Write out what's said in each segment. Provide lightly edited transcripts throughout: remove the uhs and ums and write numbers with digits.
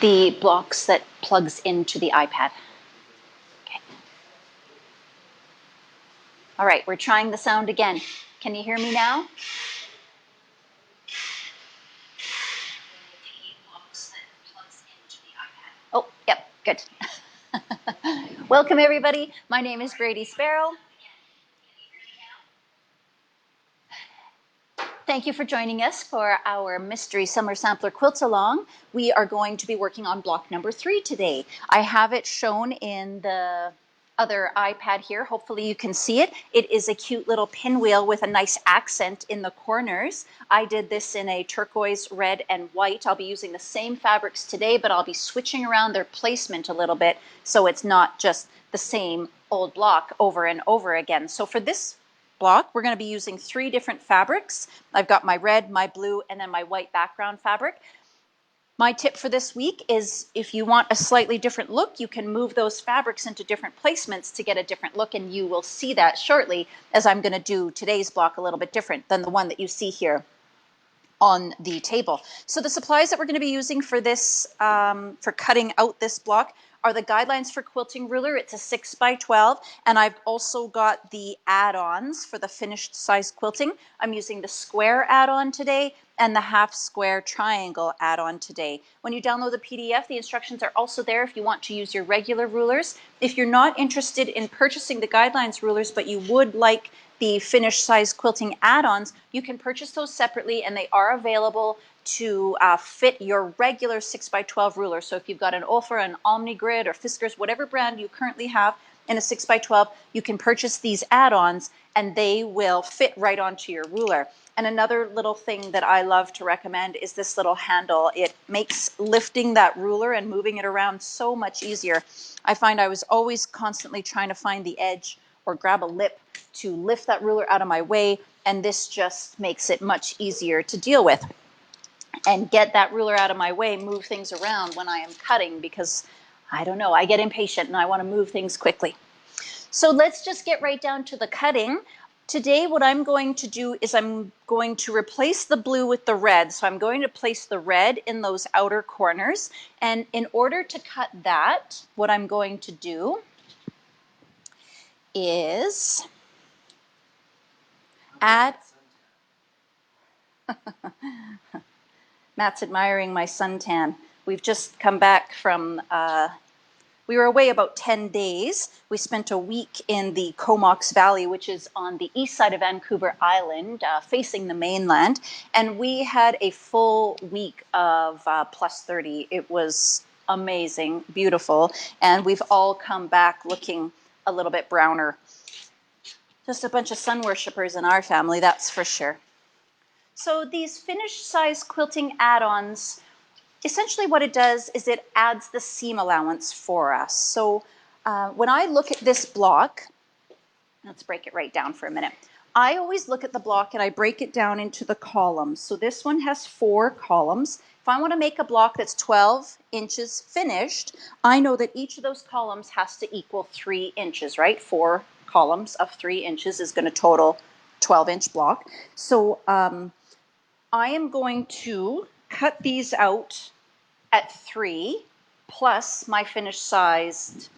the blocks that plugs into the iPad. Okay. All right, we're trying the sound again. Can you hear me now? Oh, yep, good. Welcome everybody. My name is Bradie Sparrow. Thank you for joining us for our Mystery Summer Sampler Quilts Along. We are going to be working on block number 3 today. I have it shown in the other iPad here. Hopefully you can see it. It is a cute little pinwheel with a nice accent in the corners. I did this in a turquoise, red, and white. I'll be using the same fabrics today, but I'll be switching around their placement a little bit so it's not just the same old block over and over again. So for this block, we're going to be using 3 different fabrics. I've got my red, my blue, and then my white background fabric. My tip for this week is if you want a slightly different look, you can move those fabrics into different placements to get a different look, and you will see that shortly as I'm going to do today's block a little bit different than the one that you see here on the table. So the supplies that we're going to be using for this, for cutting out this block, are the guidelines for Quilting Ruler. It's a 6x12, and I've also got the add-ons for the finished size quilting. I'm using the square add-on today and the half square triangle add-on today. When you download the PDF, the instructions are also there if you want to use your regular rulers. If you're not interested in purchasing the guidelines rulers, but you would like the finished size quilting add-ons, you can purchase those separately, and they are available to fit your regular 6x12 ruler. So if you've got an Olfa, an Omnigrid, or Fiskars, whatever brand you currently have in a 6x12, you can purchase these add-ons and they will fit right onto your ruler. And another little thing that I love to recommend is this little handle. It makes lifting that ruler and moving it around so much easier. I find I was always constantly trying to find the edge or grab a lip to lift that ruler out of my way, and this just makes it much easier to deal with and get that ruler out of my way, move things around when I am cutting, because I don't know, I get impatient and I want to move things quickly. So let's just get right down to the cutting. Today what I'm going to do is I'm going to replace the blue with the red. So I'm going to place the red in those outer corners, and in order to cut that, what I'm going to do is add Matt's admiring my suntan. We've just come back from, we were away about 10 days. We spent a week in the Comox Valley, which is on the east side of Vancouver Island, facing the mainland. And we had a full week of plus 30. It was amazing, beautiful. And we've all come back looking a little bit browner. Just a bunch of sun worshippers in our family, that's for sure. So these finished size quilting add-ons, essentially what it does is it adds the seam allowance for us. So when I look at this block, let's break it right down for a minute. I always look at the block and I break it down into the columns. So this one has 4 columns. If I want to make a block that's 12 inches finished, I know that each of those columns has to equal 3 inches, right? 4 columns of 3 inches is going to total 12-inch block. So I am going to cut these out at 3 plus my finished sized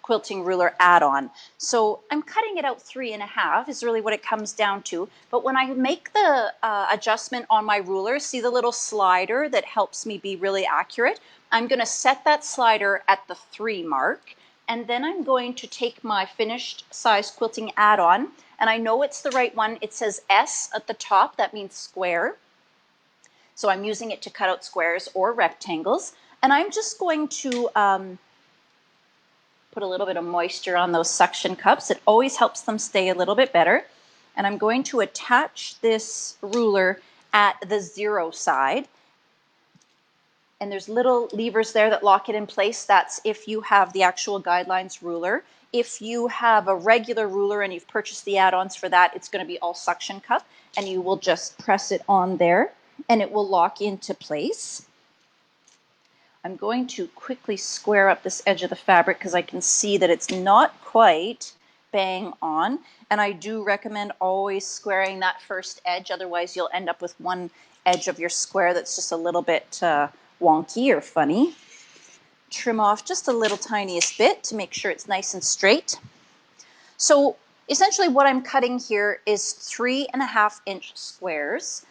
quilting ruler add-on. So I'm cutting it out 3.5 is really what it comes down to. But when I make the adjustment on my ruler, see the little slider that helps me be really accurate? I'm going to set that slider at the 3 mark, and then I'm going to take my finished size quilting add-on, and I know it's the right one. It says S at the top, that means square. So I'm using it to cut out squares or rectangles. And I'm just going to put a little bit of moisture on those suction cups. It always helps them stay a little bit better. And I'm going to attach this ruler at the 0 side. And there's little levers there that lock it in place. That's if you have the actual guidelines ruler. If you have a regular ruler and you've purchased the add-ons for that, it's going to be all suction cup. And you will just press it on there, and it will lock into place. I'm going to quickly square up this edge of the fabric because I can see that it's not quite bang on. And I do recommend always squaring that first edge, otherwise you'll end up with one edge of your square that's just a little bit wonky or funny. trim off just a little tiniest bit to make sure it's nice and straight. So essentially what I'm cutting here is 3.5-inch squares.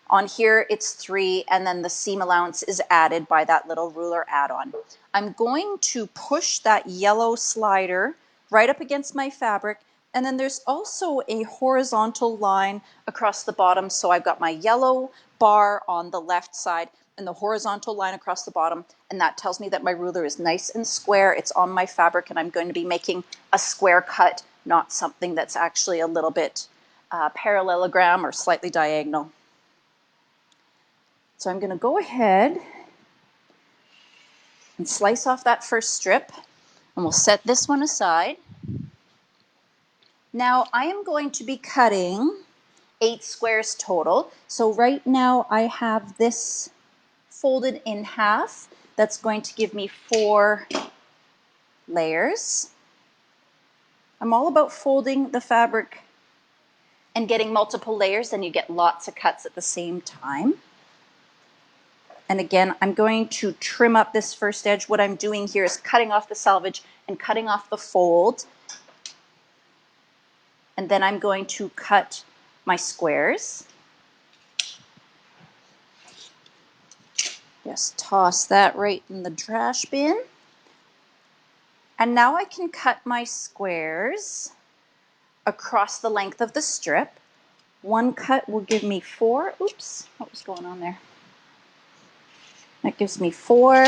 On here it's 3, and then the seam allowance is added by that little ruler add-on. I'm going to push that yellow slider right up against my fabric, and then there's also a horizontal line across the bottom. So I've got my yellow bar on the left side and the horizontal line across the bottom, and that tells me that my ruler is nice and square. It's on my fabric, and I'm going to be making a square cut, not something that's actually a little bit parallelogram or slightly diagonal. So I'm going to go ahead and slice off that first strip, and we'll set this one aside. Now I am going to be cutting 8 squares total. So right now I have this folded in half. That's going to give me 4 layers. I'm all about folding the fabric and getting multiple layers, then you get lots of cuts at the same time. And again, I'm going to trim up this first edge. What I'm doing here is cutting off the selvage and cutting off the fold. And then I'm going to cut my squares. Just toss that right in the trash bin. And now I can cut my squares across the length of the strip. One cut will give me 4. Oops, what was going on there? That gives me 4.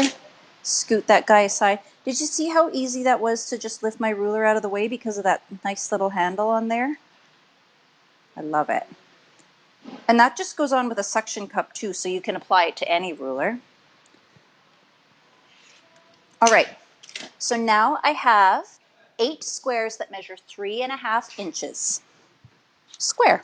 Scoot that guy aside. Did you see how easy that was to just lift my ruler out of the way because of that nice little handle on there? I love it. And that just goes on with a suction cup too, so you can apply it to any ruler. All right, so now I have 8 squares that measure 3.5 inches. Square.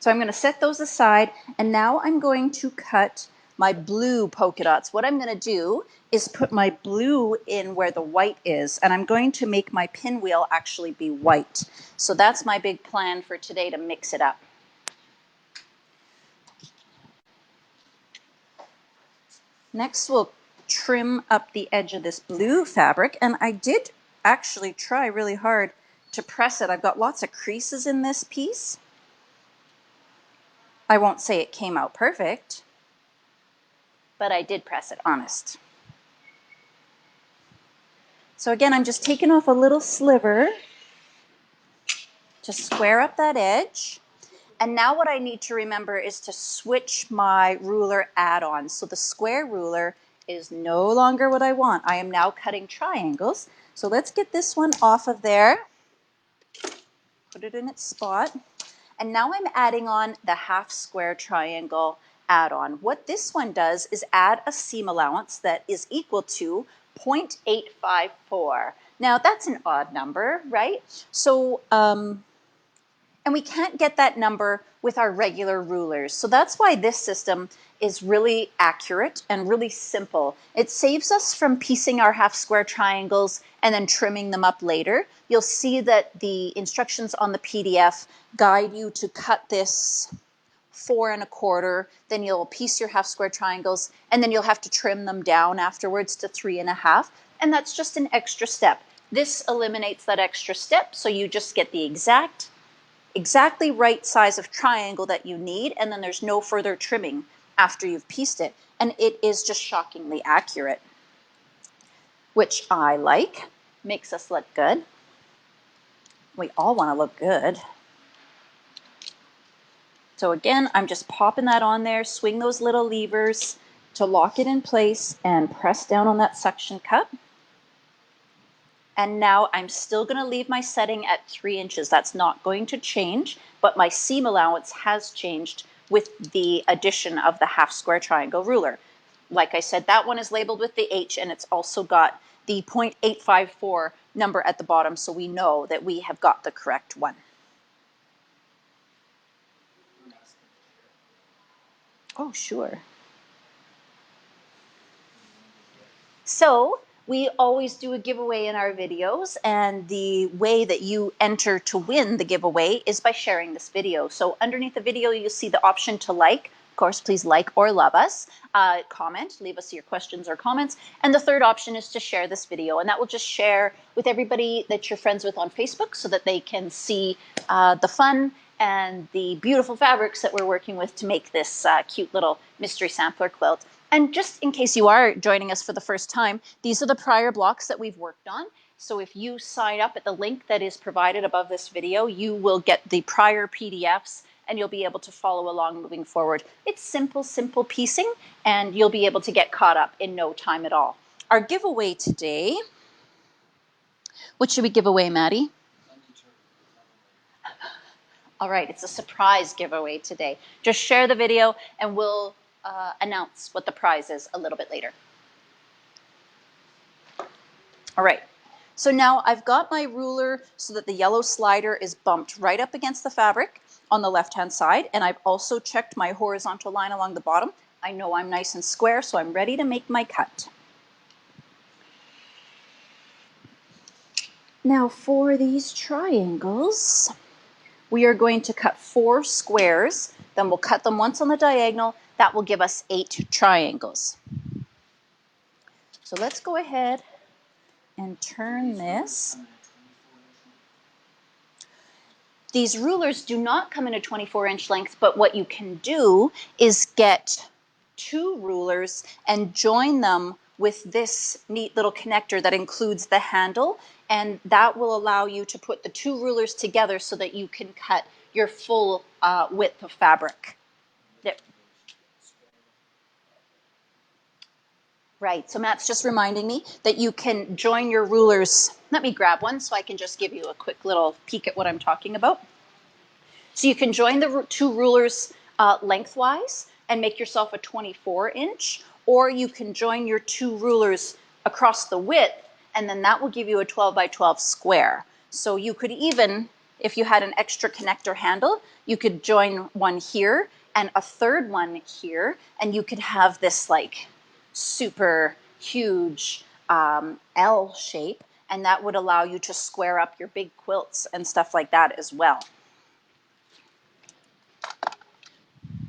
So I'm going to set those aside, and now I'm going to cut my blue polka dots. What I'm going to do is put my blue in where the white is, and I'm going to make my pinwheel actually be white. So that's my big plan for today, to mix it up. Next, we'll trim up the edge of this blue fabric, and I did actually try really hard to press it. I've got lots of creases in this piece. I won't say it came out perfect, but I did press it honest. So again, I'm just taking off a little sliver to square up that edge. And now what I need to remember is to switch my ruler add-on. So the square ruler is no longer what I want. I am now cutting triangles. So let's get this one off of there. Put it in its spot. And now I'm adding on the half square triangle add-on. What this one does is add a seam allowance that is equal to 0.854. Now that's an odd number, right? So, and we can't get that number with our regular rulers. So that's why this system is really accurate and really simple. It saves us from piecing our half square triangles and then trimming them up later. You'll see that the instructions on the PDF guide you to cut this 4 1/4, then you'll piece your half square triangles, and then you'll have to trim them down afterwards to 3 1/2, and that's just an extra step. This eliminates that extra step, so you just get the exactly right size of triangle that you need, and then there's no further trimming after you've pieced it. And it is just shockingly accurate, which I like. Makes us look good. We all want to look good. So again, I'm just popping that on there, swing those little levers to lock it in place, and press down on that suction cup. And now I'm still going to leave my setting at 3 inches. That's not going to change, but my seam allowance has changed with the addition of the half square triangle ruler. Like I said, that one is labeled with the H, and it's also got the 0.854 number at the bottom, so we know that we have got the correct one. Oh, sure. So we always do a giveaway in our videos, and the way that you enter to win the giveaway is by sharing this video. So underneath the video, you'll see the option to like, Of course, please like or love us, comment, leave us your questions or comments. And the third option is to share this video, and that will just share with everybody that you're friends with on Facebook so that they can see the fun and the beautiful fabrics that we're working with to make this cute little mystery sampler quilt. And just in case you are joining us for the first time, these are the prior blocks that we've worked on. So if you sign up at the link that is provided above this video, you will get the prior PDFs and you'll be able to follow along moving forward. It's simple, simple piecing, and you'll be able to get caught up in no time at all. Our giveaway today, what should we give away, Maddie? All right, it's a surprise giveaway today. Just share the video and we'll announce what the prize is a little bit later. All right, so now I've got my ruler so that the yellow slider is bumped right up against the fabric on the left-hand side, and I've also checked my horizontal line along the bottom. I know I'm nice and square, so I'm ready to make my cut. Now for these triangles, we are going to cut 4 squares, then we'll cut them once on the diagonal. That will give us 8 triangles. So let's go ahead and turn this. These rulers do not come in a 24-inch length, but what you can do is get 2 rulers and join them with this neat little connector that includes the handle, and that will allow you to put the 2 rulers together so that you can cut your full width of fabric. There. Right, so Matt's just reminding me that you can join your rulers. Let me grab one so I can just give you a quick little peek at what I'm talking about. So you can join the 2 rulers lengthwise and make yourself a 24-inch, or you can join your 2 rulers across the width, and then that will give you a 12 by 12 square. So you could even, if you had an extra connector handle, you could join one here and a third one here, and you could have this like super huge L shape, and that would allow you to square up your big quilts and stuff like that as well.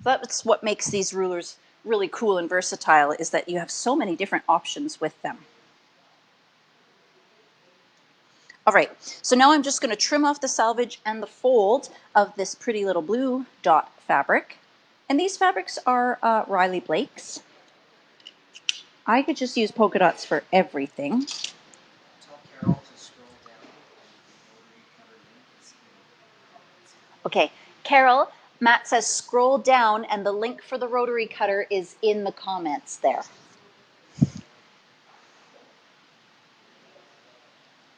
That's what makes these rulers really cool and versatile, is that you have so many different options with them. All right, so now I'm just going to trim off the selvage and the fold of this pretty little blue dot fabric. And these fabrics are Riley Blake's. I could just use polka dots for everything. Okay, Carol, Matt says scroll down and the link for the rotary cutter is in the comments there.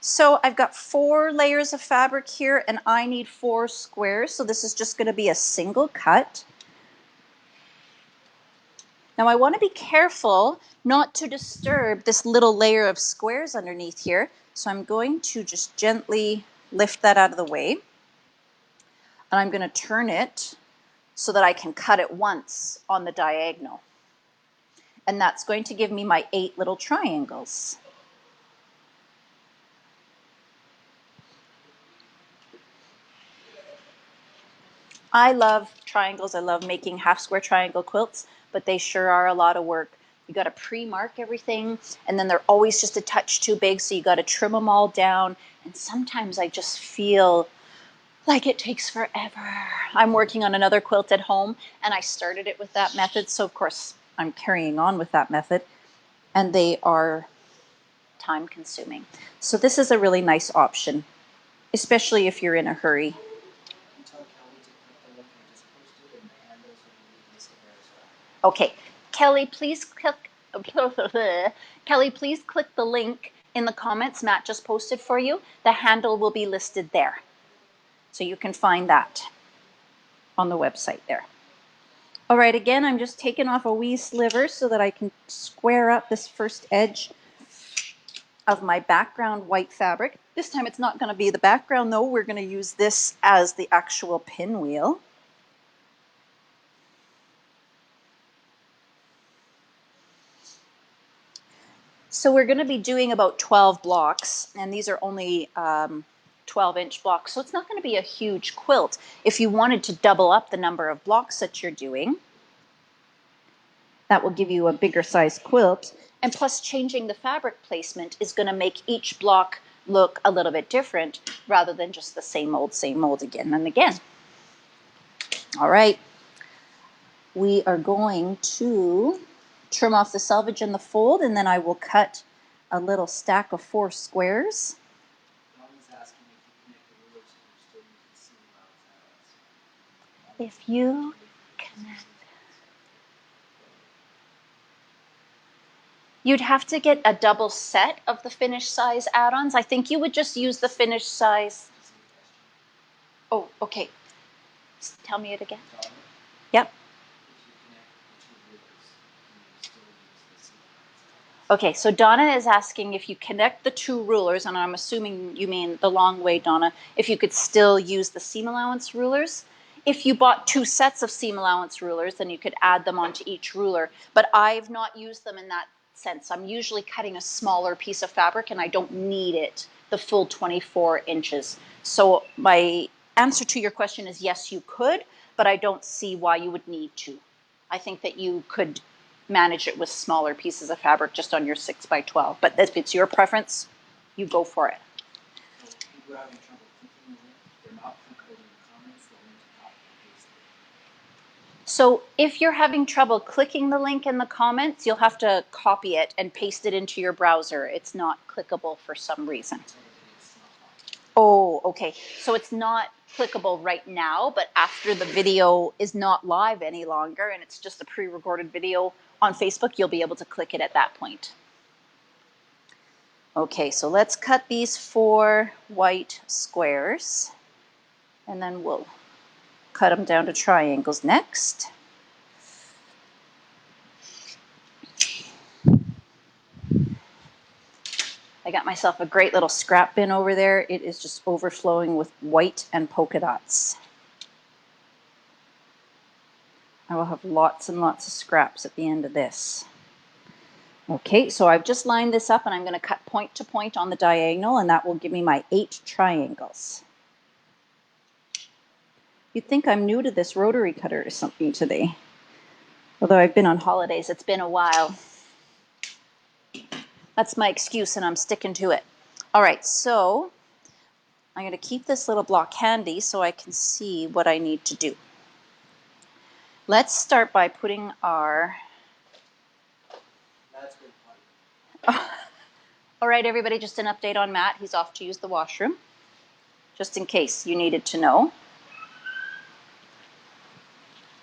So I've got 4 layers of fabric here and I need 4 squares. So this is just going to be a single cut. Now I want to be careful not to disturb this little layer of squares underneath here. So I'm going to just gently lift that out of the way. And I'm going to turn it so that I can cut it once on the diagonal. And that's going to give me my 8 little triangles. I love triangles. I love making half square triangle quilts, but they sure are a lot of work. You got to pre-mark everything, and then they're always just a touch too big, so you got to trim them all down. And sometimes I just feel like it takes forever. I'm working on another quilt at home, and I started it with that method, so of course I'm carrying on with that method, and they are time consuming. So this is a really nice option, especially if you're in a hurry. Okay, Kelly, please click. Kelly, please click the link in the comments Matt just posted for you. The handle will be listed there, so you can find that on the website there. All right, again, I'm just taking off a wee sliver so that I can square up this first edge of my background white fabric. This time it's not going to be the background though. We're going to use this as the actual pinwheel. So we're going to be doing about 12 blocks, and these are only 12-inch blocks, so it's not going to be a huge quilt. If you wanted to double up the number of blocks that you're doing, That will give you a bigger size quilt. And plus, changing the fabric placement is going to make each block look a little bit different rather than just the same old again and again. All right. We are going to trim off the selvage and the fold, and then I will cut a little stack of 4 squares. If you connect, you'd have to get a double set of the finished size add-ons. I think you would just use the finished size. Oh, okay. Tell me it again. Yep. Okay, so Donna is asking if you connect the 2 rulers, and I'm assuming you mean the long way, Donna, if you could still use the seam allowance rulers. If you bought 2 sets of seam allowance rulers, then you could add them onto each ruler, but I've not used them in that sense. I'm usually cutting a smaller piece of fabric and I don't need it the full 24 inches. So my answer to your question is yes, you could, but I don't see why you would need to. I think that you could manage it with smaller pieces of fabric just on your 6 by 12. But if it's your preference, you go for it. So if you're having trouble clicking the link in the comments, you'll have to copy it and paste it into your browser. It's not clickable for some reason. Oh, okay. So it's not clickable right now, but after the video is not live any longer and it's just a pre-recorded video on Facebook, you'll be able to click it at that point. Okay, so let's cut these 4 white squares and then we'll cut them down to triangles next. I got myself a great little scrap bin over there. It is just overflowing with white and polka dots. I will have lots and lots of scraps at the end of this. Okay, so I've just lined this up and I'm going to cut point to point on the diagonal, and that will give me my 8 triangles. You'd think I'm new to this rotary cutter or something today. Although I've been on holidays, it's been a while. That's my excuse and I'm sticking to it. All right, so I'm going to keep this little block handy so I can see what I need to do. Let's start by putting our... All right, everybody, just an update on Matt. He's off to use the washroom, just in case you needed to know.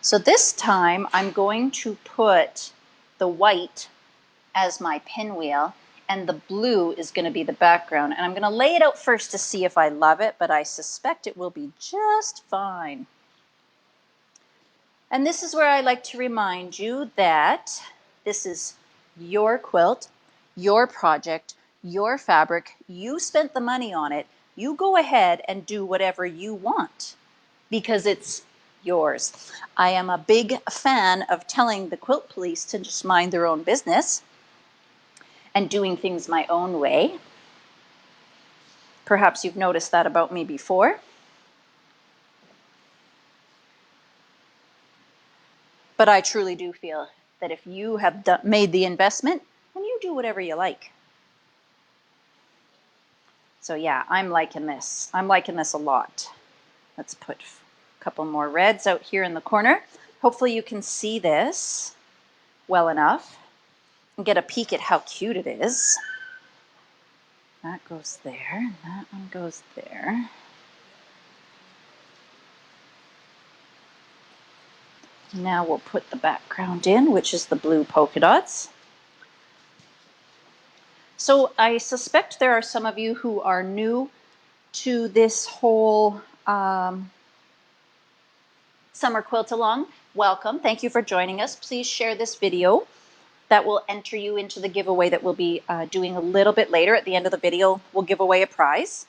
So this time I'm going to put the white as my pinwheel, and the blue is going to be the background. And I'm going to lay it out first to see if I love it, but I suspect it will be just fine. And this is where I like to remind you that this is your quilt, your project, your fabric. You spent the money on it. You go ahead and do whatever you want because it's yours. I am a big fan of telling the quilt police to just mind their own business and doing things my own way. Perhaps you've noticed that about me before. But I truly do feel that if you have made the investment, then you do whatever you like. So yeah, I'm liking this. I'm liking this a lot. Let's put a couple more reds out here in the corner. Hopefully you can see this well enough and get a peek at how cute it is. That goes there, and that one goes there. Now we'll put the background in, which is the blue polka dots. So I suspect there are some of you who are new to this whole summer quilt along. Welcome. Thank you for joining us. Please share this video. That will enter you into the giveaway that we'll be doing a little bit later. At the end of the video, we'll give away a prize.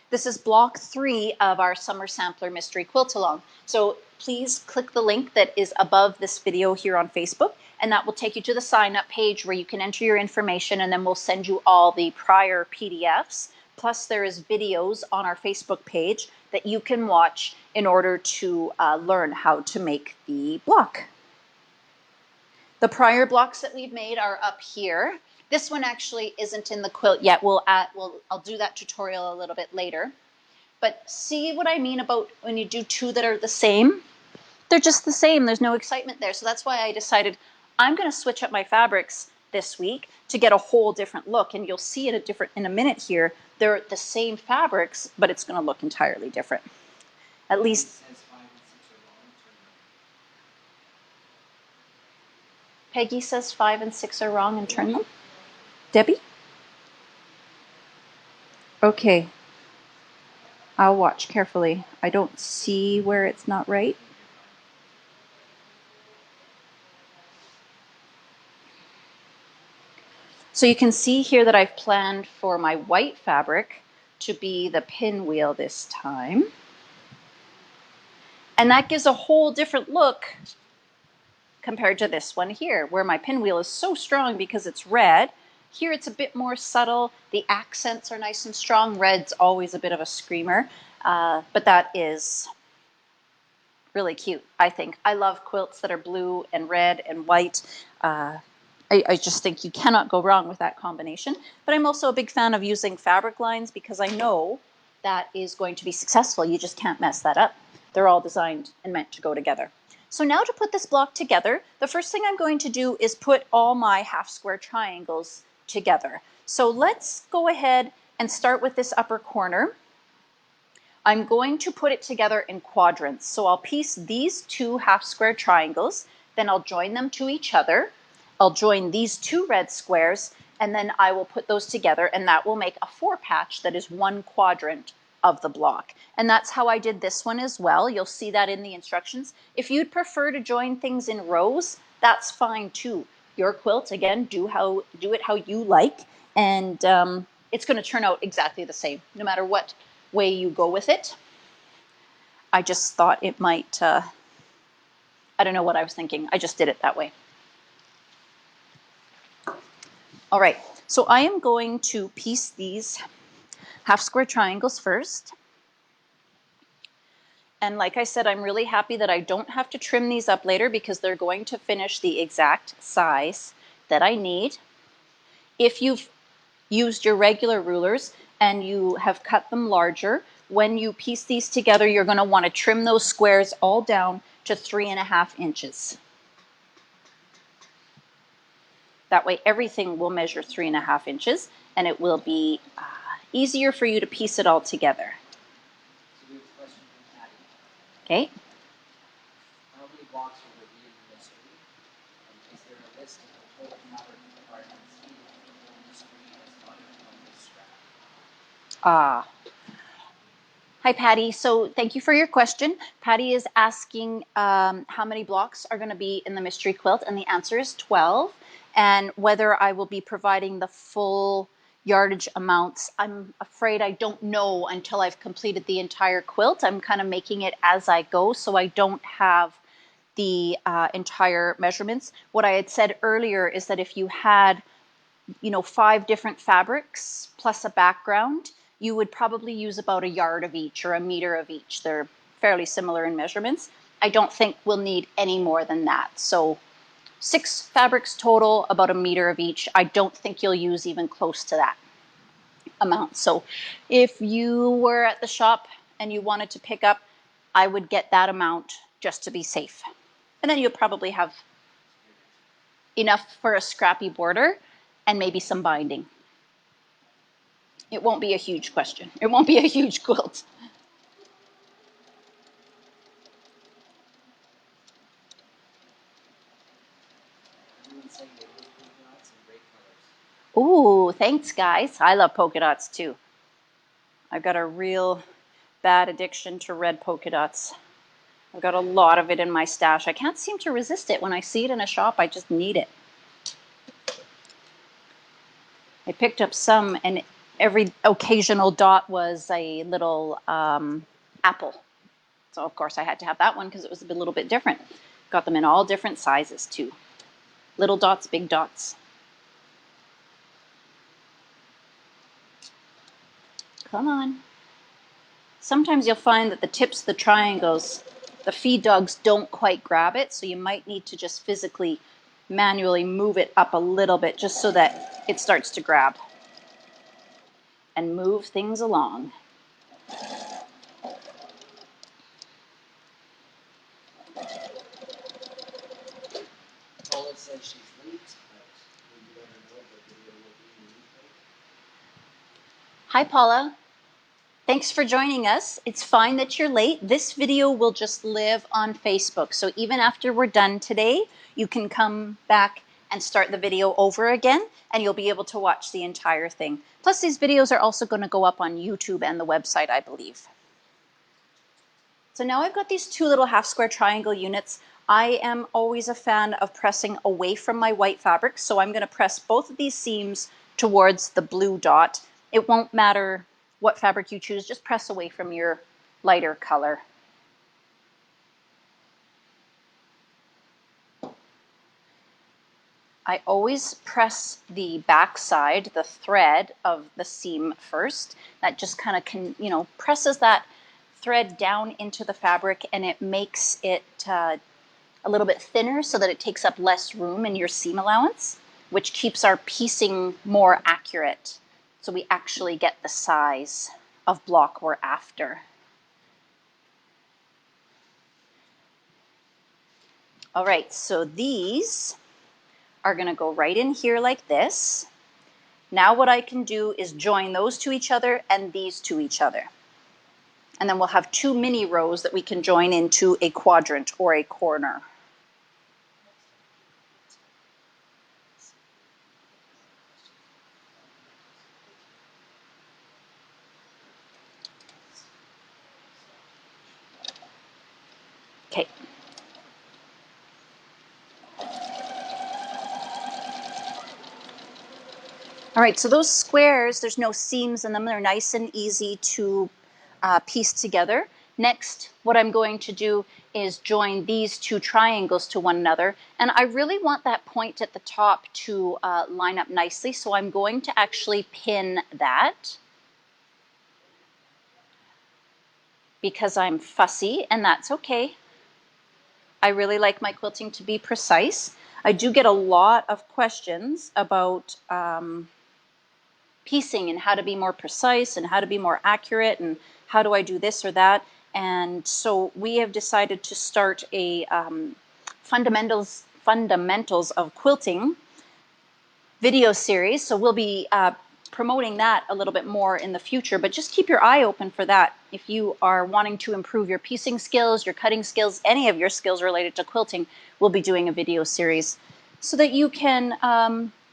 This is block 3 of our Summer Sampler Mystery Quilt Along. So please click the link that is above this video here on Facebook, and that will take you to the sign-up page where you can enter your information, and then we'll send you all the prior PDFs. Plus, there is videos on our Facebook page that you can watch in order to learn how to make the block. The prior blocks that we've made are up here. This one actually isn't in the quilt yet. I'll do that tutorial a little bit later. But see what I mean about when you do two that are the same? They're just the same. There's no excitement there. So that's why I decided I'm going to switch up my fabrics this week to get a whole different look. And you'll see it in a minute here. They're the same fabrics, but it's going to look entirely different. At least Peggy says 5 and 6 are wrong and turn them. Debbie? Okay. I'll watch carefully. I don't see where it's not right. So you can see here that I've planned for my white fabric to be the pinwheel this time. And that gives a whole different look compared to this one here, where my pinwheel is so strong because it's red. Here it's a bit more subtle. The accents are nice and strong. Red's always a bit of a screamer, but that is really cute, I think. I love quilts that are blue and red and white. I just think you cannot go wrong with that combination. But I'm also a big fan of using fabric lines because I know that is going to be successful. You just can't mess that up. They're all designed and meant to go together. So now to put this block together, the first thing I'm going to do is put all my half square triangles together. So let's go ahead and start with this upper corner. I'm going to put it together in quadrants. So I'll piece these two half square triangles, then I'll join them to each other. I'll join these two red squares, and then I will put those together, and that will make a 4-patch that is one quadrant of the block. And that's how I did this one as well. You'll see that in the instructions. If you'd prefer to join things in rows, that's fine too. Your quilt, again, do it how you like, and it's going to turn out exactly the same, no matter what way you go with it. I just thought it might, I don't know what I was thinking. I just did it that way. All right, so I am going to piece these half square triangles first. And like I said, I'm really happy that I don't have to trim these up later because they're going to finish the exact size that I need. If you've used your regular rulers and you have cut them larger, when you piece these together, you're going to want to trim those squares all down to 3.5 inches. That way everything will measure 3.5 inches and it will be easier for you to piece it all together. So we have a question from Patty. Okay. How many blocks will there be in the mystery? And is there a list of the total fabric requirements needed for the whole mystery as modeled on this scrap? Hi, Patty. So thank you for your question. Patty is asking how many blocks are going to be in the mystery quilt, and the answer is 12. And whether I will be providing the full yardage amounts, I'm afraid I don't know until I've completed the entire quilt. I'm kind of making it as I go, so I don't have the entire measurements. What I had said earlier is that if you had 5 different fabrics plus a background, you would probably use about a yard of each or a meter of each. They're fairly similar in measurements. I don't think we'll need any more than that. So 6 fabrics total, about a meter of each. I don't think you'll use even close to that amount. So if you were at the shop and you wanted to pick up, I would get that amount just to be safe. And then you'll probably have enough for a scrappy border and maybe some binding. It won't be a huge question. It won't be a huge quilt. Everyone's saying they love polka dots and great colors. Ooh, thanks, guys. I love polka dots too. I've got a real bad addiction to red polka dots. I've got a lot of it in my stash. I can't seem to resist it. When I see it in a shop, I just need it. I picked up some, and every occasional dot was a little apple. So of course I had to have that one because it was a little bit different. Got them in all different sizes too. Little dots, big dots. Come on. Sometimes you'll find that the tips of the triangles, the feed dogs don't quite grab it, so you might need to just physically manually move it up a little bit just so that it starts to grab and move things along. Paula says she's late, but we let her know the video will be late. Hi, Paula. Thanks for joining us. It's fine that you're late. This video will just live on Facebook. So even after we're done today, you can come back and start the video over again, and you'll be able to watch the entire thing. Plus, these videos are also going to go up on YouTube and the website, I believe. So now I've got these two little half square triangle units. I am always a fan of pressing away from my white fabric, so I'm going to press both of these seams towards the blue dot. It won't matter what fabric you choose, just press away from your lighter color. I always press the back side, the thread of the seam first. That just kind of presses that thread down into the fabric, and it makes it a little bit thinner so that it takes up less room in your seam allowance, which keeps our piecing more accurate. So we actually get the size of block we're after. All right, so these are going to go right in here like this. Now what I can do is join those to each other and these to each other. And then we'll have two mini rows that we can join into a quadrant or a corner. Okay. All right, so those squares, there's no seams in them. They're nice and easy to piece together. Next, what I'm going to do is join these two triangles to one another. And I really want that point at the top to line up nicely, so I'm going to actually pin that because I'm fussy, and that's okay. I really like my quilting to be precise. I do get a lot of questions about piecing and how to be more precise and how to be more accurate and how do I do this or that. And so we have decided to start a fundamentals of quilting video series. So we'll be promoting that a little bit more in the future, but just keep your eye open for that. If you are wanting to improve your piecing skills, your cutting skills, any of your skills related to quilting, we'll be doing a video series so that you can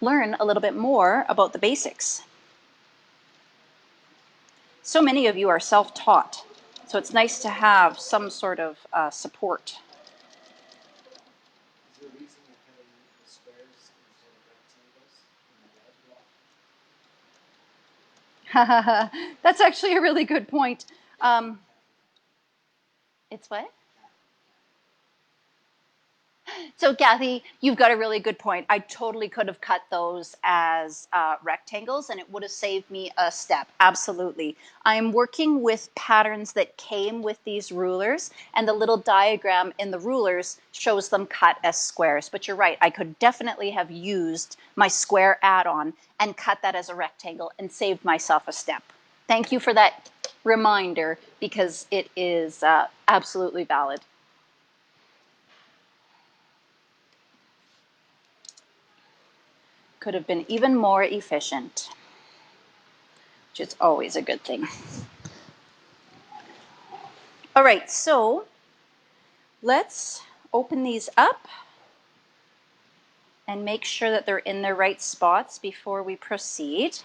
learn a little bit more about the basics. So many of you are self-taught, so it's nice to have some sort of support. Is there a reason you're cutting the squares instead of rectangles in the edge block? That's actually a really good point. It's what? So Kathy, you've got a really good point. I totally could have cut those as rectangles and it would have saved me a step. Absolutely. I'm working with patterns that came with these rulers, and the little diagram in the rulers shows them cut as squares. But you're right, I could definitely have used my square add-on and cut that as a rectangle and saved myself a step. Thank you for that reminder, because it is absolutely valid. Could have been even more efficient, which is always a good thing. All right, so let's open these up and make sure that they're in their right spots before we proceed.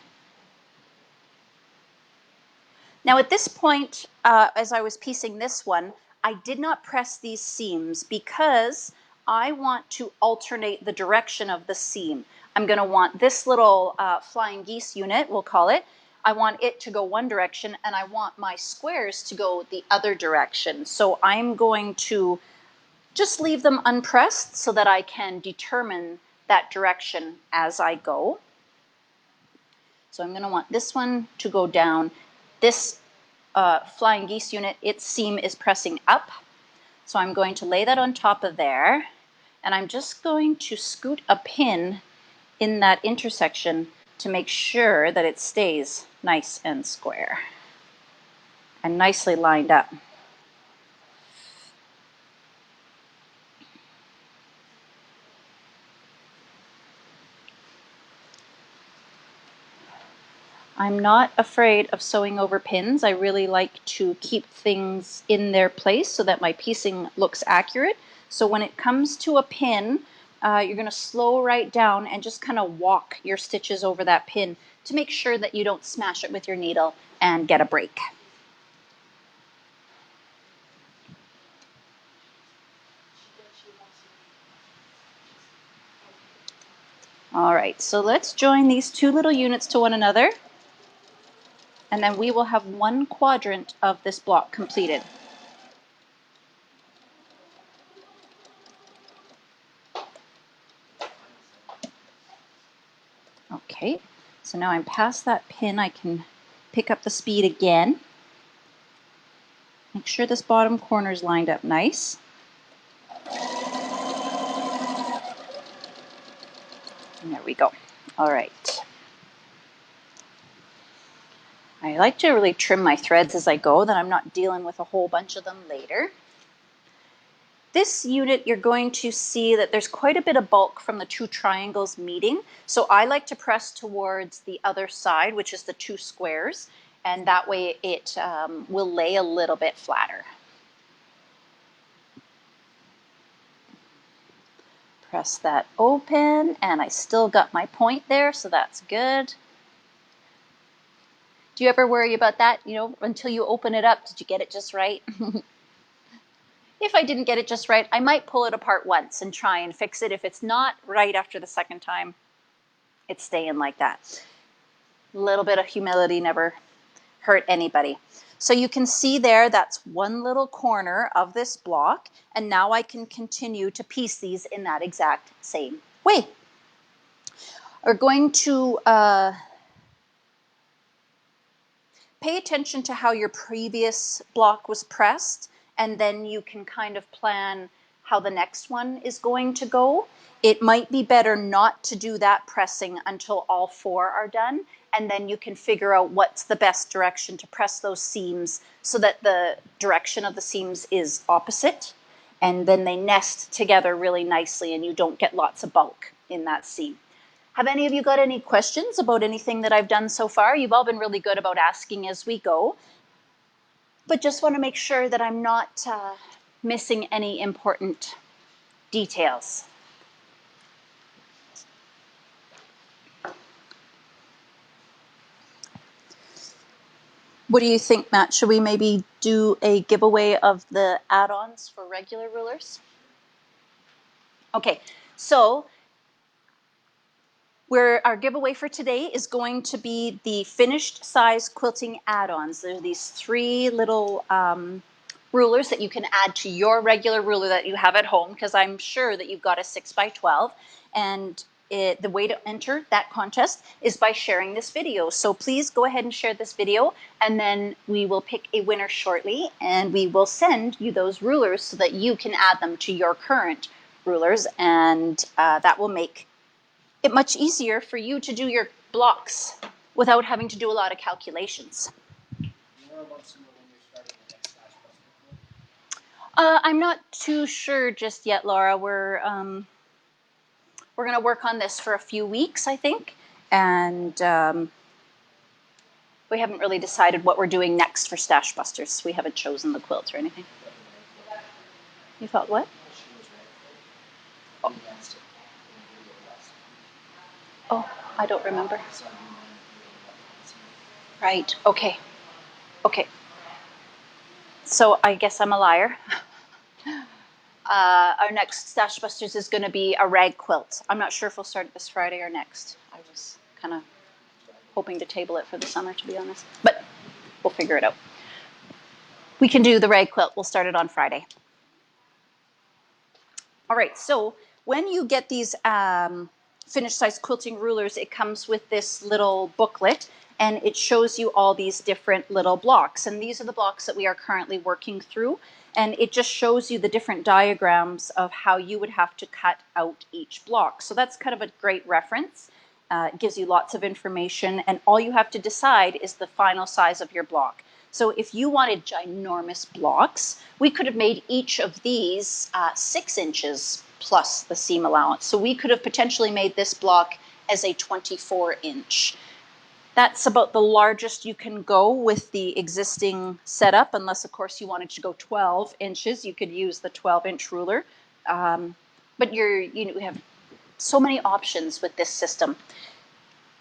Now at this point, as I was piecing this one, I did not press these seams because I want to alternate the direction of the seam. I'm going to want this little flying geese unit, we'll call it, I want it to go one direction and I want my squares to go the other direction. So I'm going to just leave them unpressed so that I can determine that direction as I go. So I'm going to want this one to go down. This flying geese unit, its seam is pressing up. So I'm going to lay that on top of there. And I'm just going to scoot a pin in that intersection to make sure that it stays nice and square and nicely lined up. I'm not afraid of sewing over pins. I really like to keep things in their place so that my piecing looks accurate. So when it comes to a pin, you're going to slow right down and just kind of walk your stitches over that pin to make sure that you don't smash it with your needle and get a break. All right, so let's join these two little units to one another, and then we will have one quadrant of this block completed. Okay, so now I'm past that pin. I can pick up the speed again. Make sure this bottom corner is lined up nice. And there we go. All right. I like to really trim my threads as I go, then I'm not dealing with a whole bunch of them later. This unit, you're going to see that there's quite a bit of bulk from the two triangles meeting. So I like to press towards the other side, which is the two squares, and that way it will lay a little bit flatter. Press that open, and I still got my point there, so that's good. Do you ever worry about that, until you open it up, did you get it just right? If I didn't get it just right, I might pull it apart once and try and fix it. If it's not right after the second time, it's staying like that. A little bit of humility never hurt anybody. So you can see there, that's one little corner of this block, and now I can continue to piece these in that exact same way. We're going to pay attention to how your previous block was pressed, and then you can kind of plan how the next one is going to go. It might be better not to do that pressing until all four are done, and then you can figure out what's the best direction to press those seams so that the direction of the seams is opposite, and then they nest together really nicely and you don't get lots of bulk in that seam. Have any of you got any questions about anything that I've done so far? You've all been really good about asking as we go, but just want to make sure that I'm not missing any important details. What do you think, Matt? Should we maybe do a giveaway of the add-ons for regular rulers? Okay, so our giveaway for today is going to be the finished size quilting add-ons. There are these three little rulers that you can add to your regular ruler that you have at home, because I'm sure that you've got a 6x12, and the way to enter that contest is by sharing this video. So please go ahead and share this video, and then we will pick a winner shortly, and we will send you those rulers so that you can add them to your current rulers, and that will make it much easier for you to do your blocks without having to do a lot of calculations. I'm not too sure just yet, Laura. We're going to work on this for a few weeks, I think, and we haven't really decided what we're doing next for Stash Busters. We haven't chosen the quilt or anything. You thought what? Oh, I don't remember. Right, okay. Okay. So I guess I'm a liar. Our next Stash Busters is going to be a rag quilt. I'm not sure if we'll start it this Friday or next. I was kind of hoping to table it for the summer, to be honest. But we'll figure it out. We can do the rag quilt. We'll start it on Friday. All right, so when you get these finished size quilting rulers, it comes with this little booklet, and it shows you all these different little blocks. And these are the blocks that we are currently working through. And it just shows you the different diagrams of how you would have to cut out each block. So that's kind of a great reference. It gives you lots of information, and all you have to decide is the final size of your block. So if you wanted ginormous blocks, we could have made each of these 6 inches plus the seam allowance. So we could have potentially made this block as a 24-inch. That's about the largest you can go with the existing setup, unless, of course, you wanted to go 12 inches. You could use the 12-inch ruler. But you have so many options with this system.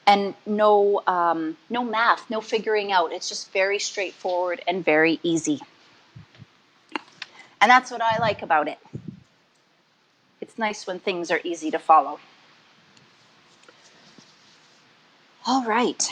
And no math, no figuring out. It's just very straightforward and very easy. And that's what I like about it. It's nice when things are easy to follow. All right.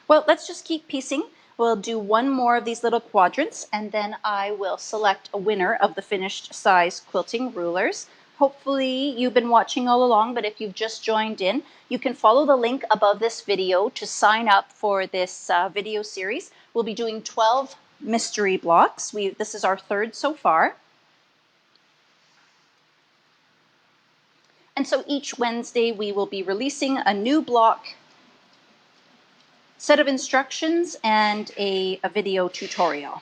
Well, let's just keep piecing. We'll do one more of these little quadrants, and then I will select a winner of the finished size quilting rulers. Hopefully you've been watching all along, but if you've just joined in, you can follow the link above this video to sign up for this video series. We'll be doing 12 mystery blocks. This is our 3rd so far. And so each Wednesday we will be releasing a new block, set of instructions, and a video tutorial.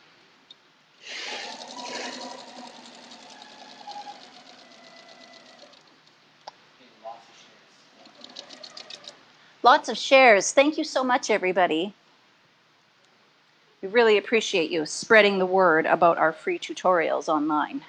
Lots of shares. Thank you so much, everybody. We really appreciate you spreading the word about our free tutorials online.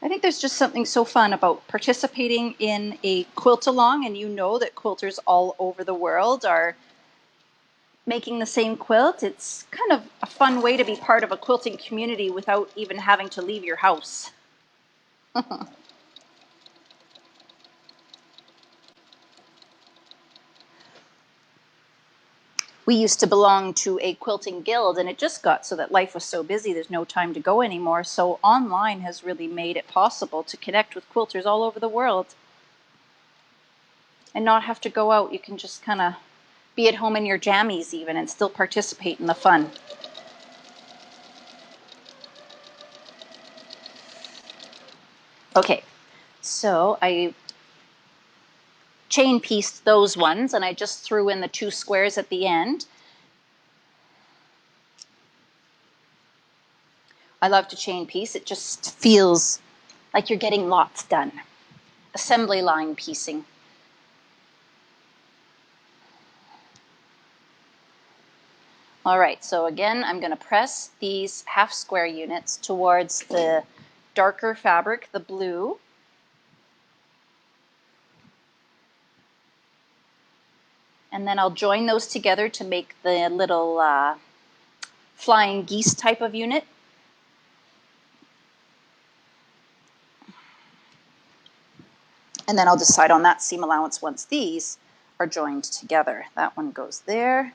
I think there's just something so fun about participating in a quilt along, and you know that quilters all over the world are making the same quilt. It's kind of a fun way to be part of a quilting community without even having to leave your house. We used to belong to a quilting guild, and it just got so that life was so busy there's no time to go anymore. So online has really made it possible to connect with quilters all over the world and not have to go out. You can just kind of be at home in your jammies even and still participate in the fun. Okay, so I chain pieced those ones, and I just threw in the 2 squares at the end. I love to chain piece. It just feels like you're getting lots done. Assembly line piecing. All right, so again, I'm going to press these half square units towards the darker fabric, the blue. And then I'll join those together to make the little flying geese type of unit. And then I'll decide on that seam allowance once these are joined together. That one goes there.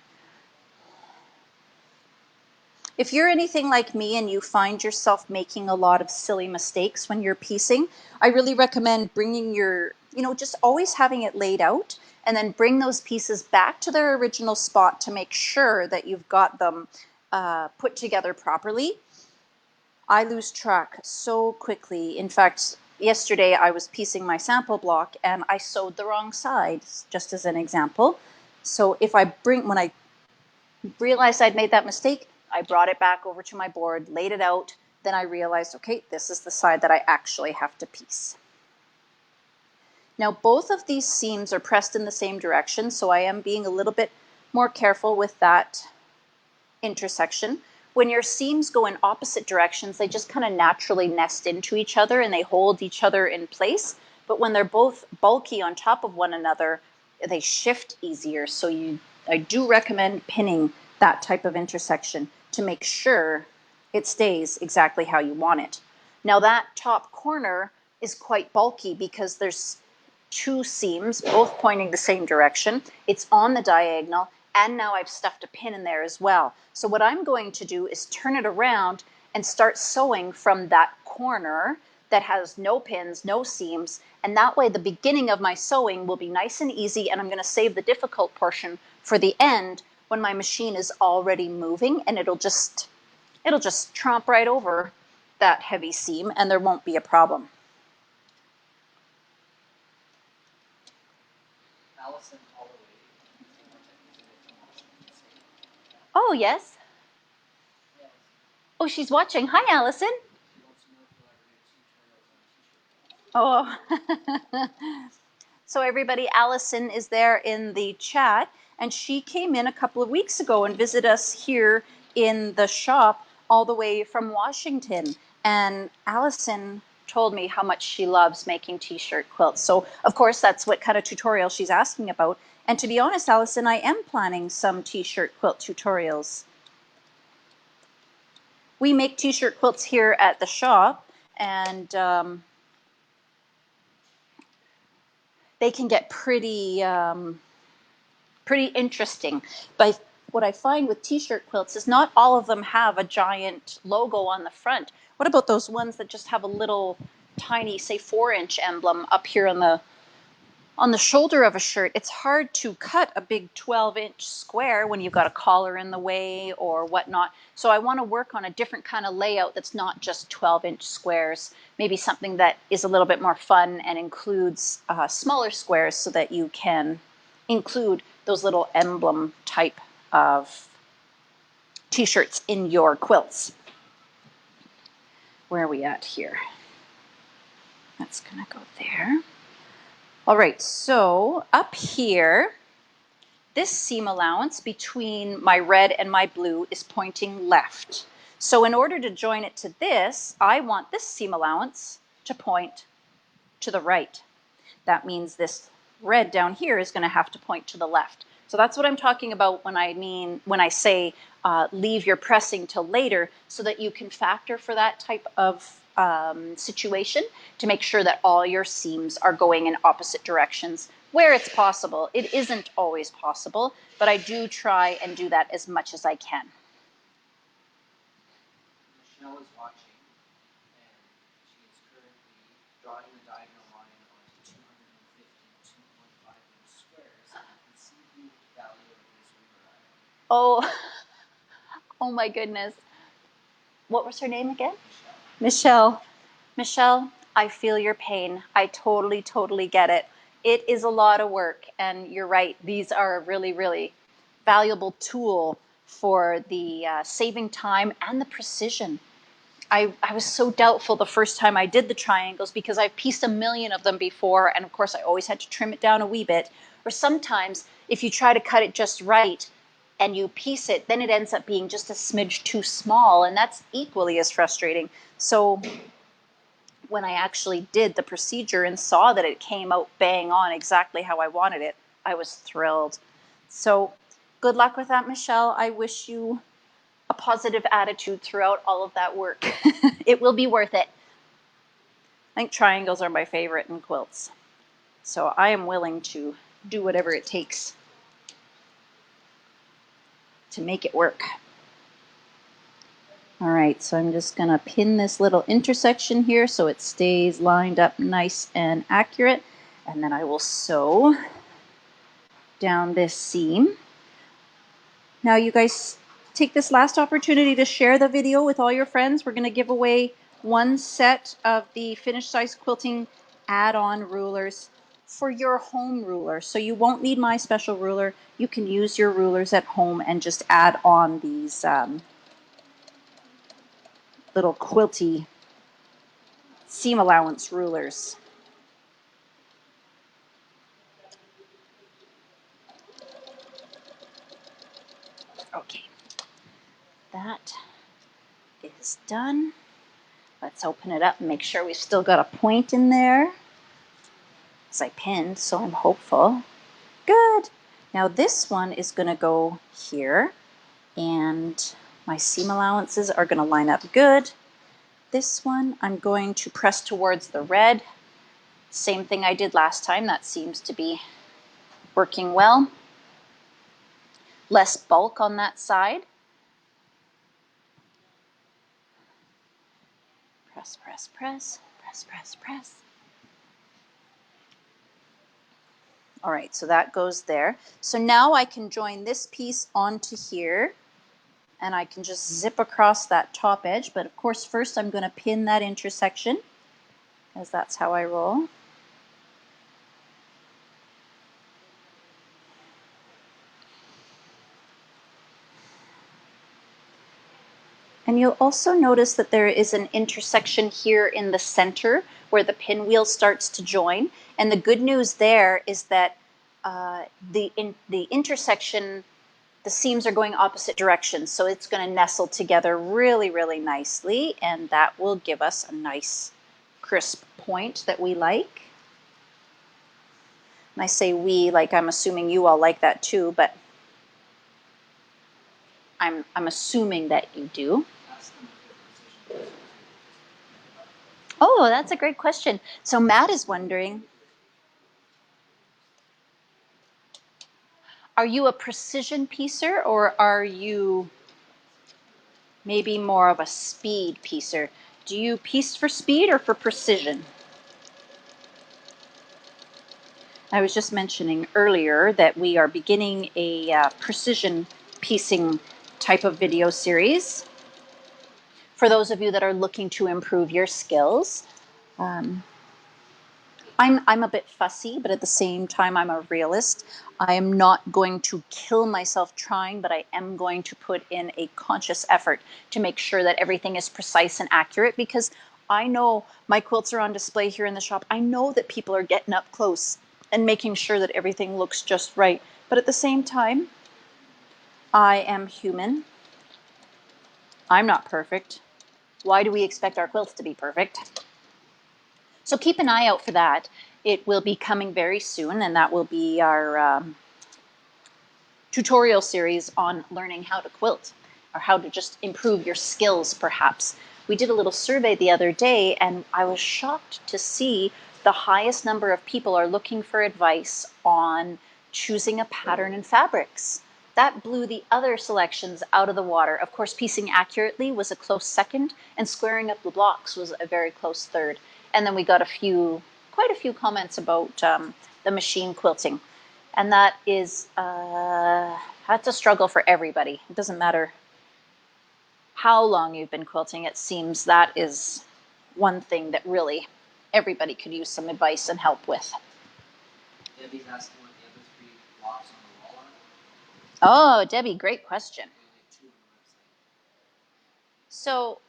If you're anything like me and you find yourself making a lot of silly mistakes when you're piecing, I really recommend bringing your, just always having it laid out, and then bring those pieces back to their original spot to make sure that you've got them put together properly. I lose track so quickly. In fact, yesterday I was piecing my sample block and I sewed the wrong side, just as an example. So when I realized I'd made that mistake, I brought it back over to my board, laid it out, then I realized, okay, this is the side that I actually have to piece. Now both of these seams are pressed in the same direction, so I am being a little bit more careful with that intersection. When your seams go in opposite directions, they just kind of naturally nest into each other and they hold each other in place. But when they're both bulky on top of one another, they shift easier. So I do recommend pinning that type of intersection to make sure it stays exactly how you want it. Now that top corner is quite bulky because there's 2 seams, both pointing the same direction. It's on the diagonal, and now I've stuffed a pin in there as well. So what I'm going to do is turn it around and start sewing from that corner that has no pins, no seams, and that way the beginning of my sewing will be nice and easy, and I'm going to save the difficult portion for the end when my machine is already moving, and it'll just tromp right over that heavy seam and there won't be a problem. Allison Holloway, Oh, yes. yes. Oh, she's watching. Hi, Allison. She wants to know if you'll ever do tutorials on t-shirt. Oh. So everybody, Allison is there in the chat, and she came in a couple of weeks ago and visited us here in the shop all the way from Washington. And Allison told me how much she loves making t-shirt quilts. So of course, that's what kind of tutorial she's asking about. And to be honest, Allison, I am planning some t-shirt quilt tutorials. We make t-shirt quilts here at the shop, and they can get pretty interesting. But what I find with t-shirt quilts is not all of them have a giant logo on the front. What about those ones that just have a little tiny, say 4-inch emblem up here on the shoulder of a shirt? It's hard to cut a big 12-inch square when you've got a collar in the way or whatnot. So I want to work on a different kind of layout that's not just 12-inch squares, maybe something that is a little bit more fun and includes smaller squares so that you can include those little emblem type of t-shirts in your quilts. Where are we at here? That's gonna go there. All right, so up here, this seam allowance between my red and my blue is pointing left. So in order to join it to this, I want this seam allowance to point to the right. That means this red down here is going to have to point to the left. So that's what I'm talking about when I say leave your pressing till later, so that you can factor for that type of situation to make sure that all your seams are going in opposite directions where it's possible. It isn't always possible, but I do try and do that as much as I can. Michelle is watching, and she is currently drawing the diagonal line onto 250 2.5-inch squares. You can see the value of this ruler item. Oh, oh my goodness. What was her name again? Michelle. Michelle, I feel your pain. I totally get it. It is a lot of work, and you're right. These are a really valuable tool for the saving time and the precision. I was so doubtful the first time I did the triangles because I've pieced a million of them before, and of course I always had to trim it down a wee bit. Or sometimes if you try to cut it just right and you piece it, then it ends up being just a smidge too small, and that's equally as frustrating. So when I actually did the procedure and saw that it came out bang on exactly how I wanted it, I was thrilled. So good luck with that, Michelle. I wish you a positive attitude throughout all of that work. It will be worth it. I think triangles are my favorite in quilts. So I am willing to do whatever it takes to make it work. All right, so I'm just gonna pin this little intersection here so it stays lined up nice and accurate. And then I will sew down this seam. Now you guys take this last opportunity to share the video with all your friends. We're gonna give away one set of the finished size quilting add-on rulers for your home ruler. So you won't need my special ruler. You can use your rulers at home and just add on these little quilty seam allowance rulers. Okay, that is done. Let's open it up and make sure we've still got a point in there. As I pinned, so I'm hopeful. Good. Now this one is going to go here, and my seam allowances are going to line up good. This one I'm going to press towards the red. Same thing I did last time. That seems to be working well. Less bulk on that side. Press, press, press, Press, press, press. All right, so that goes there. So now I can join this piece onto here, and I can just zip across that top edge. But of course, first I'm going to pin that intersection, as that's how I roll. And you'll also notice that there is an intersection here in the center where the pinwheel starts to join. And the good news there is that the intersection, the seams are going opposite directions. So it's going to nestle together really, really nicely. And that will give us a nice crisp point that we like. And I say we, like I'm assuming you all like that too, but I'm assuming that you do. Oh, that's a great question. So Matt is wondering, are you a precision piecer or are you maybe more of a speed piecer? Do you piece for speed or for precision? I was just mentioning earlier that we are beginning a precision piecing type of video series for those of you that are looking to improve your skills. I'm a bit fussy, but at the same time, I'm a realist. I am not going to kill myself trying, but I am going to put in a conscious effort to make sure that everything is precise and accurate, because I know my quilts are on display here in the shop. I know that people are getting up close and making sure that everything looks just right. But at the same time, I am human. I'm not perfect. Why do we expect our quilts to be perfect? So keep an eye out for that. It will be coming very soon, and that will be our tutorial series on learning how to quilt, or how to just improve your skills, perhaps. We did a little survey the other day, and I was shocked to see the highest number of people are looking for advice on choosing a pattern and fabrics. That blew the other selections out of the water. Of course, piecing accurately was a close second, and squaring up the blocks was a very close third. And then we got quite a few comments about the machine quilting. And that is, that's a struggle for everybody. It doesn't matter how long you've been quilting. It seems that is one thing that really everybody could use some advice and help with. Debbie's asking what the other 3 blocks on the wall are. Oh, Debbie, great question. So,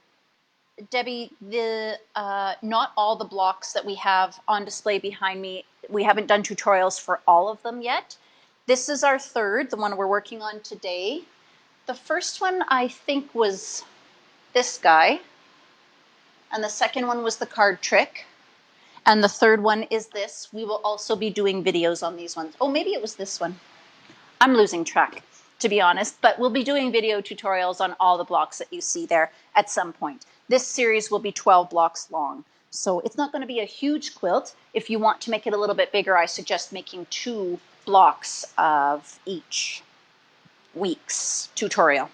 Debbie, not all the blocks that we have on display behind me, we haven't done tutorials for all of them yet. This is our third, the one we're working on today. The first one I think was this guy, and the second one was the card trick, and the third one is this. We will also be doing videos on these ones. Oh, maybe it was this one. I'm losing track, to be honest, but we'll be doing video tutorials on all the blocks that you see there at some point. This series will be 12 blocks long, so it's not going to be a huge quilt. If you want to make it a little bit bigger, I suggest making 2 blocks of each week's tutorial.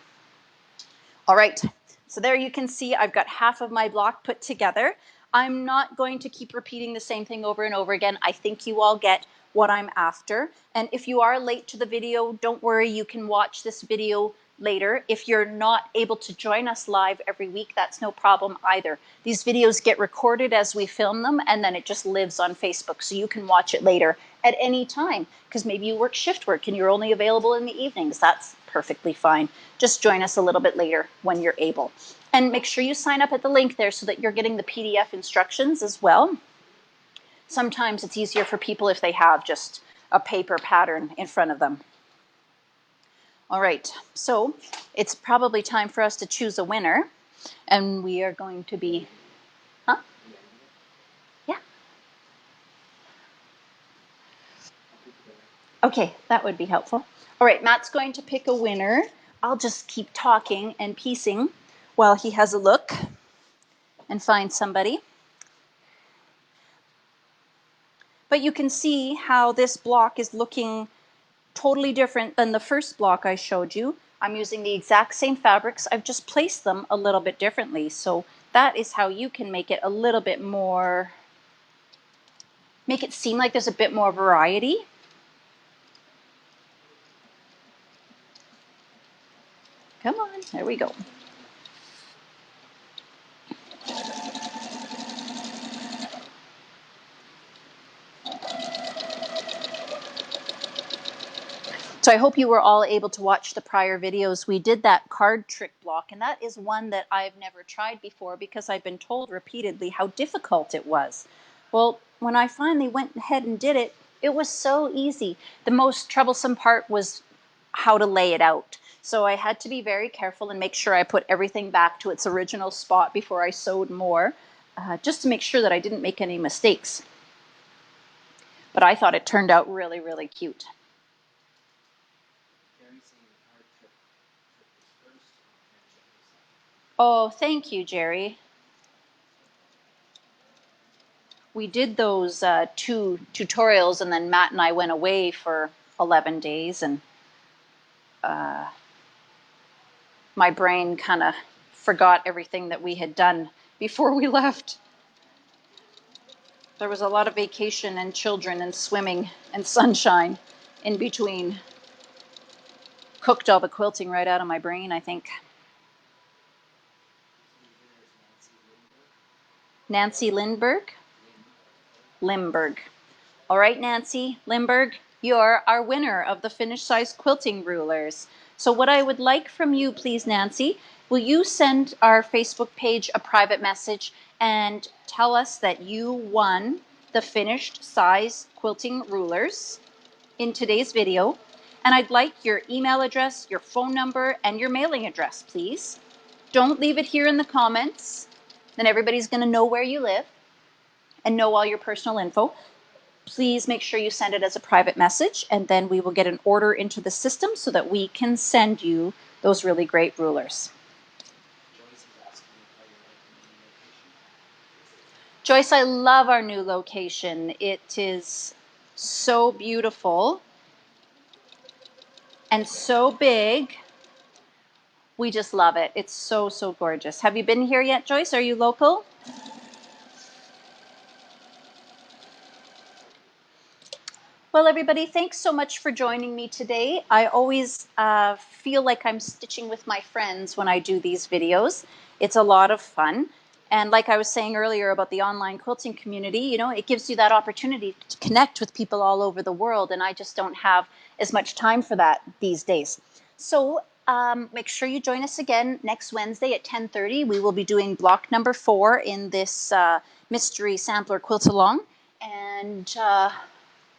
All right, so there you can see I've got half of my block put together. I'm not going to keep repeating the same thing over and over again. I think you all get what I'm after. And if you are late to the video, don't worry, you can watch this video later. If you're not able to join us live every week, that's no problem either. These videos get recorded as we film them, and then it just lives on Facebook, so you can watch it later at any time, because maybe you work shift work and you're only available in the evenings. That's perfectly fine. Just join us a little bit later when you're able. And make sure you sign up at the link there so that you're getting the PDF instructions as well. Sometimes it's easier for people if they have just a paper pattern in front of them. All right, so it's probably time for us to choose a winner. And we are going to be, huh? Yeah. Okay, that would be helpful. All right, Matt's going to pick a winner. I'll just keep talking and piecing while he has a look and find somebody. But you can see how this block is looking totally different than the first block I showed you. I'm using the exact same fabrics. I've just placed them a little bit differently. So That is how you can make it a little bit more, make it seem like there's a bit more variety. Come on, there we go. So I hope you were all able to watch the prior videos. We did that card trick block, and that is one that I've never tried before because I've been told repeatedly how difficult it was. Well, when I finally went ahead and did it, it was so easy. The most troublesome part was how to lay it out. So I had to be very careful and make sure I put everything back to its original spot before I sewed more, just to make sure that I didn't make any mistakes. But I thought it turned out really, really cute. Oh, thank you, Jerry. We did those 2 tutorials, and then Matt and I went away for 11 days, and my brain kind of forgot everything that we had done before we left. There was a lot of vacation and children and swimming and sunshine in between. Cooked all the quilting right out of my brain, I think. Nancy Lindberg? Limburg. All right, Nancy Limburg, you're our winner of the finished size quilting rulers. So what I would like from you, please, Nancy, will you send our Facebook page a private message and tell us that you won the finished size quilting rulers in today's video? And I'd like your email address, your phone number, and your mailing address, please. Don't leave it here in the comments. Then everybody's going to know where you live and know all your personal info. Please make sure you send it as a private message, and then we will get an order into the system so that we can send you those really great rulers. Joyce, I love our new location. It is so beautiful and so big. We just love it. It's so, so gorgeous. Have you been here yet, Joyce? Are you local? Well, everybody, thanks so much for joining me today. I always feel like I'm stitching with my friends when I do these videos. It's a lot of fun. And like I was saying earlier about the online quilting community, you know, it gives you that opportunity to connect with people all over the world. And I just don't have as much time for that these days. So make sure you join us again next Wednesday at 10:30. We will be doing block number 4 in this mystery sampler quilt along. And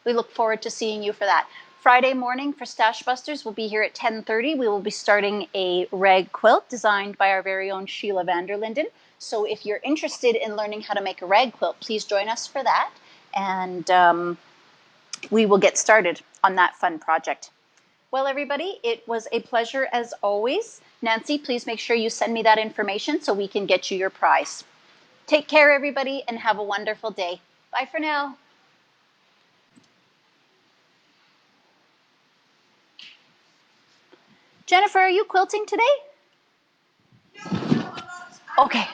we look forward to seeing you for that. Friday morning for Stash Busters, we'll be here at 10:30. We will be starting a rag quilt designed by our very own Sheila Vanderlinden. So if you're interested in learning how to make a rag quilt, please join us for that. And we will get started on that fun project. Well, everybody, it was a pleasure as always. Nancy, please make sure you send me that information so we can get you your prize. Take care, everybody, and have a wonderful day. Bye for now. Jennifer, are you quilting today? No, I'm not. Okay.